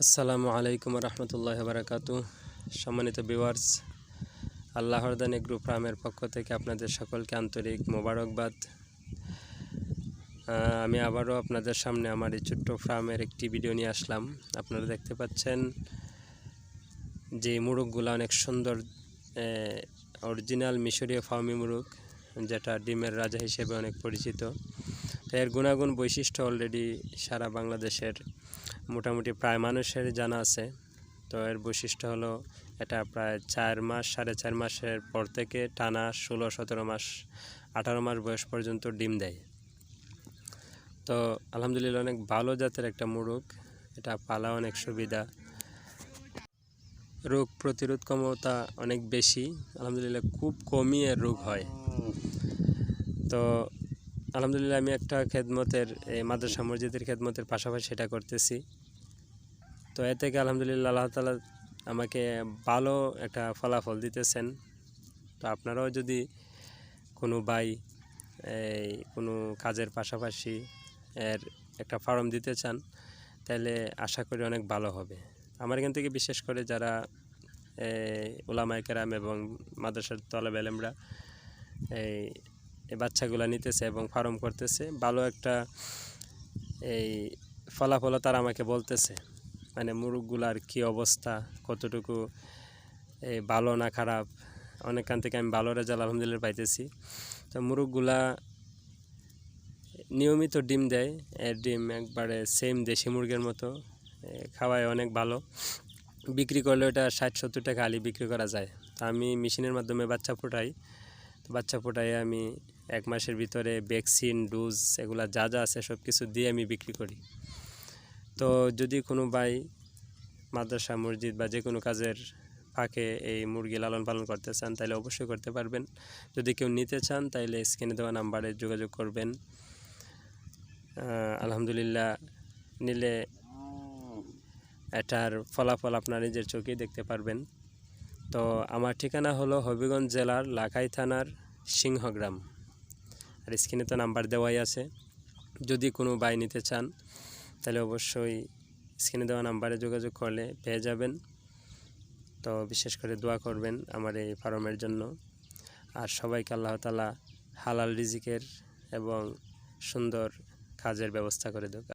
আসসালামু আলাইকুম রহমতুল্লাহ বারাকাতু। সম্মানিত ভিউয়ার্স, আল্লাহর দানে গ্রুপ ফার্মের পক্ষ থেকে আপনাদের সকলকে আন্তরিক মোবারকবাদ। আমি আবারও আপনাদের সামনে আমার এই ছোট্ট ফার্মের একটি ভিডিও নিয়ে আসলাম। আপনারা দেখতে পাচ্ছেন যে মুরগগুলো অনেক সুন্দর, অরিজিনাল মিশরীয় ফার্মি মুরগ, যেটা ডিমের রাজা হিসেবে অনেক পরিচিত। তো এর গুণাগুণ বৈশিষ্ট্য অলরেডি সারা বাংলাদেশের মোটামুটি প্রায় মানুষের জানা আছে। তো এর বৈশিষ্ট্য হলো এটা প্রায় 4 মাস 4.5 মাসের পর থেকে টানা 16, 17 মাস, 18 মাস বয়স পর্যন্ত ডিম দেয়। তো আলহামদুলিল্লাহ অনেক ভালো জাতের একটা মুরগ, এটা পালা অনেক সুবিধা, রোগ প্রতিরোধ ক্ষমতা অনেক বেশি। আলহামদুলিল্লাহ খুব কমই এর রোগ হয়। তো আলহামদুলিল্লাহ আমি একটা খেদমতের, মাদ্রাসা মসজিদের খেদমতের পাশাপাশি সেটা করতেছি। তো এ থেকে আলহামদুলিল্লাহ আল্লাহ তাআলা আমাকে ভালো একটা ফলাফল দিতেছেন। তো আপনারাও যদি কোনো ভাই কোনো কাজের পাশাপাশি এর একটা ফার্ম দিতে চান, তাহলে আশা করি অনেক ভালো হবে। আমার এখান থেকে বিশেষ করে যারা উলামায়ে কেরাম এবং মাদ্রাসার তালেবে ইলমরা এই বাচ্চাগুলো নিতেছে এবং ফার্ম করতেছে, ভালো একটা ফলাফলও তারা আমাকে বলতেছে। মানে মুরগগুলার কী অবস্থা, কতটুকু ভালো না খারাপ, অনেকখান থেকে আমি ভালো রেজাল্ট আলহামদুলিল্লাহ পাইতেছি। তো মুরগগুলা নিয়মিত ডিম দেয়, এর ডিম একবারে সেম দেশি মুরগের মতো, খাওয়ায় অনেক ভালো। বিক্রি করলে ওটা 60-70 টাকা আলি বিক্রি করা যায়। তো আমি মেশিনের মাধ্যমে বাচ্চা ফোটাই। তো বাচ্চা ফোটাই আমি 1 মাসের ভিতরে ভ্যাকসিন ডোজ এগুলা যা যা আছে সব কিছু দিয়ে আমি বিক্রি করি। তো যদি কোনো ভাই মাদ্রাসা মসজিদ বা যে কোনো কাজের ফাঁকে এই মুরগি লালন পালন করতে চান, তাহলে অবশ্যই করতে পারবেন। যদি কেউ নিতে চান তাহলে স্ক্রিনে দেওয়া নাম্বারে যোগাযোগ করবেন। আলহামদুলিল্লাহ নিলে এটার ফলাফল আপনার নিজের চোখেই দেখতে পারবেন। তো আমার ঠিকানা হলো হবিগঞ্জ জেলার লাখাই থানার সিংহগ্রাম, আর স্ক্রিনে তো নাম্বার দেওয়াই আছে। যদি কোনো ভাই নিতে চান তাহলে অবশ্যই স্ক্রিনে দেওয়া নাম্বারে যোগাযোগ করলে পেয়ে যাবেন। তো বিশেষ করে দোয়া করবেন আমার এই ফার্মের জন্য। আর সবাইকে আল্লাহ তাআলা হালাল রিজিকের এবং সুন্দর কাজের ব্যবস্থা করে দেন।